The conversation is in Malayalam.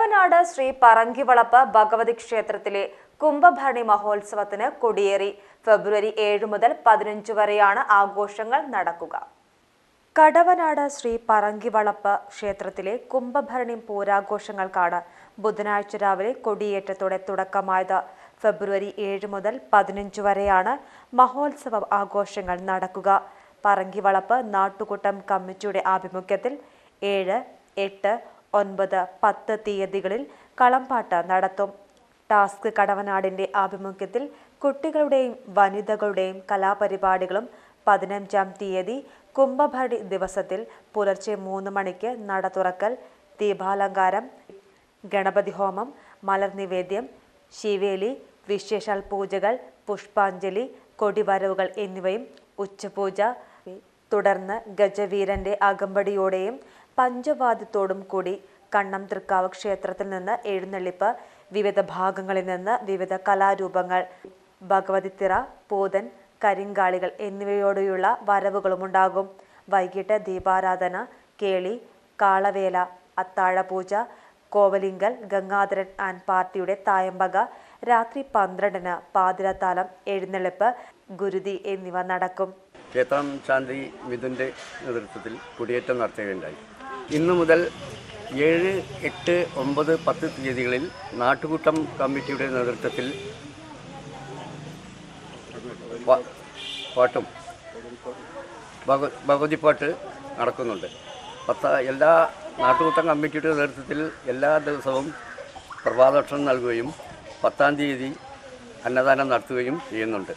കടവനാട് ശ്രീ പറങ്കിവളപ്പ് ഭഗവതി ക്ഷേത്രത്തിലെ കുംഭഭരണി മഹോത്സവത്തിന് കൊടിയേറി. ഫെബ്രുവരി 7 മുതൽ 15 വരെയാണ് ആഘോഷങ്ങൾ നടക്കുക. കടവനാട് ശ്രീ പറങ്കിവളപ്പ് ക്ഷേത്രത്തിലെ കുംഭഭരണി പൂരാഘോഷങ്ങൾക്കാണ് ബുധനാഴ്ച രാവിലെ കൊടിയേറ്റത്തോടെ തുടക്കമായത്. ഫെബ്രുവരി 7 മുതൽ 15 വരെയാണ് മഹോത്സവ ആഘോഷങ്ങൾ നടക്കുക. പറങ്കിവളപ്പ് നാട്ടുകൂട്ടം കമ്മിറ്റിയുടെ ആഭിമുഖ്യത്തിൽ 7, 8, 9, 10 തീയതികളിൽ കളംപാട്ട് നടത്തും. ടാസ്ക് കടവനാടിന്റെ ആഭിമുഖ്യത്തിൽ കുട്ടികളുടെയും വനിതകളുടെയും കലാപരിപാടികളും 15-ാം തീയതി കുംഭഭരണി ദിവസത്തിൽ പുലർച്ചെ 3 മണിക്ക് നട തുറക്കൽ, ദീപാലങ്കാരം, ഗണപതി ഹോമം, മലർനിവേദ്യം, ശിവേലി, വിശേഷാൽ പൂജകൾ, പുഷ്പാഞ്ജലി, കൊടിവരവുകൾ എന്നിവയും ഉച്ചപൂജ, തുടർന്ന് ഗജവീരന്റെ അകമ്പടിയോടെയും പഞ്ചവാദ്യത്തോടും കൂടി കണ്ണംതൃക്കാവ് ക്ഷേത്രത്തിൽ നിന്ന് എഴുന്നള്ളിപ്പ്, വിവിധ ഭാഗങ്ങളിൽ നിന്ന് വിവിധ കലാരൂപങ്ങൾ, ഭഗവതിത്തിറ, പൂതൻ, കരിങ്കാളികൾ എന്നിവയോടെയുള്ള വരവുകളുമുണ്ടാകും. വൈകിട്ട് ദീപാരാധന, കേളി, കാളവേല, അത്താഴപൂജ, കോവലിങ്കൽ ഗംഗാധരൻ ആൻഡ് പാർട്ടിയുടെ തായമ്പക, രാത്രി 12-ന് പാതിരത്താലം, എഴുന്നള്ളിപ്പ്, ഗുരുതി എന്നിവ നടക്കും. ക്ഷേത്രം ശാന്തി മിഥുൻ്റെ നേതൃത്വത്തിൽ കൊടിയേറ്റം നടത്തുകയുണ്ടായി. ഇന്നു മുതൽ 7, 8, 9, 10 തീയതികളിൽ നാട്ടുകൂട്ടം കമ്മിറ്റിയുടെ നേതൃത്വത്തിൽ പാട്ടും ഭഗവതിപ്പാട്ട് നടക്കുന്നുണ്ട്. എല്ലാ നാട്ടുകൂട്ടം കമ്മിറ്റിയുടെ നേതൃത്വത്തിൽ എല്ലാ ദിവസവും പ്രഭാതഭക്ഷണം നൽകുകയും 10-ാം തീയതി അന്നദാനം നടത്തുകയും ചെയ്യുന്നുണ്ട്.